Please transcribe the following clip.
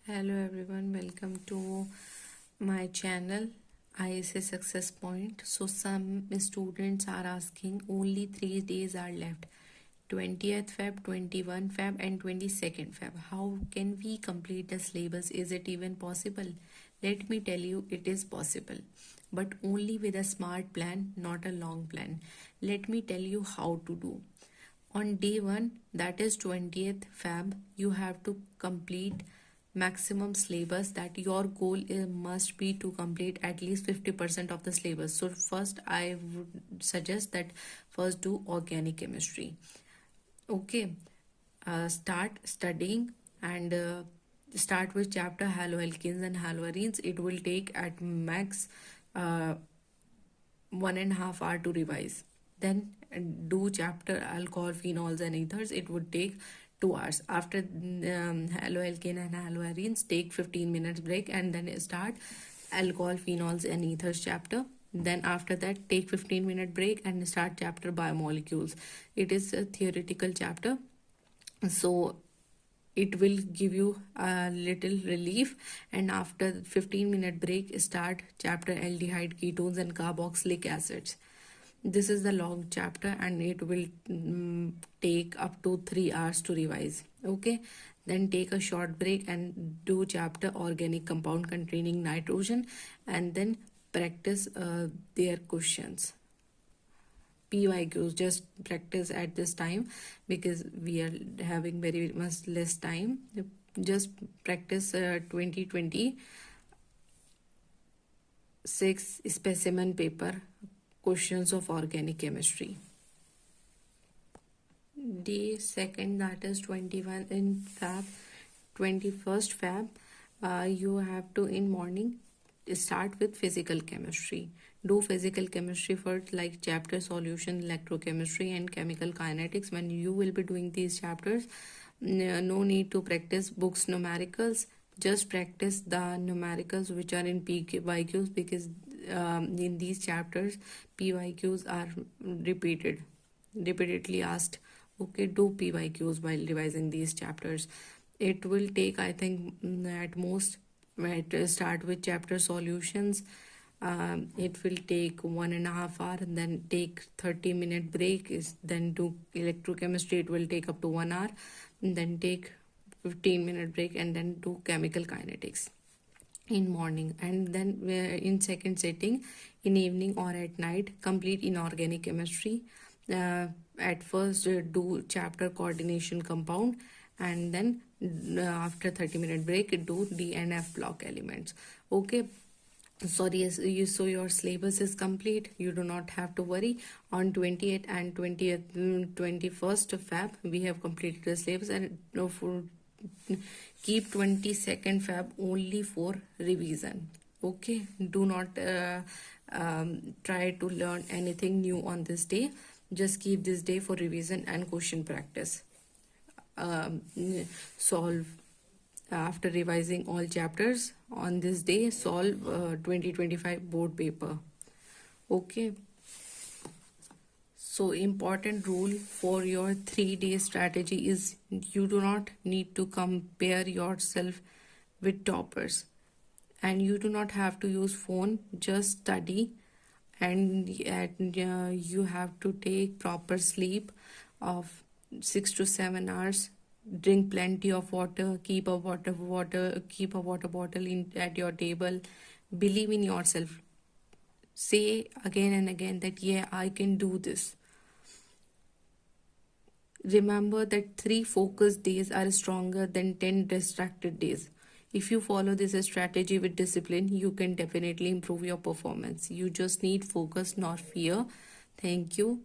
Hello everyone, welcome to my channel ISA Success Point. So some students are asking only 3 days are left, 20th Feb, 21 Feb and 22nd Feb. How can we complete the syllabus? Is it even possible? Let me tell you, it is possible, but only with a smart plan, not a long plan. Let me tell you how to do. On day 1, that is 20th Feb, you have to complete maximum syllabus. That your goal must be to complete at least 50% of the syllabus. So first I would suggest that first do organic chemistry. Okay, start studying and start with chapter haloalkenes and haloarenes. It will take at max 1.5 hour to revise. Then do chapter alcohol, phenols and ethers. It would take 2 hours. After haloalkane and haloarenes, take 15 minutes break and then start alcohol, phenols and ethers chapter. Then after that, take 15-minute break and start chapter biomolecules. It is a theoretical chapter, so it will give you a little relief. And after 15-minute break, start chapter aldehyde, ketones and carboxylic acids. This is the long chapter and it will take up to 3 hours to revise. Okay, then take a short break and do chapter organic compound containing nitrogen and then practice their questions. PYQs, just practice at this time because we are having very much less time. Just practice 2026 specimen paper questions of organic chemistry. Day 2nd, that is 21 in Feb, 21st Feb, you have to in morning start with physical chemistry. Do physical chemistry first, like chapter solution, electrochemistry and chemical kinetics. When you will be doing these chapters, no need to practice books numericals. Just practice the numericals which are in PYQs because in these chapters PYQs are repeatedly asked. Okay, do PYQs while revising these chapters. It will take, I think, at most, start with chapter solutions. It will take 1.5 hour and then take 30-minute break. Then do electrochemistry. It will take up to 1 hour and then take 15-minute break and then do chemical kinetics in morning. And then in second sitting in evening or at night, complete inorganic chemistry. At first do chapter coordination compound and then after 30-minute break do DNF block elements. Okay, sorry, so your syllabus is complete. You do not have to worry. On 28th and 21st of Feb we have completed the syllabus, and keep 22nd Feb only for revision. Okay, do not try to learn anything new on this day. Just keep this day for revision and question practice. Solve after revising all chapters on this day. Solve 2025 board paper. Okay, so important rule for your 3-day strategy is you do not need to compare yourself with toppers and you do not have to use phone. Just study and you have to take proper sleep of 6 to 7 hours. Drink plenty of water. Keep a water bottle at your table. Believe in yourself. Say again and again that yeah, I can do this. Remember that 3 focused days are stronger than 10 distracted days. If you follow this strategy with discipline, you can definitely improve your performance. You just need focus, not fear. Thank you.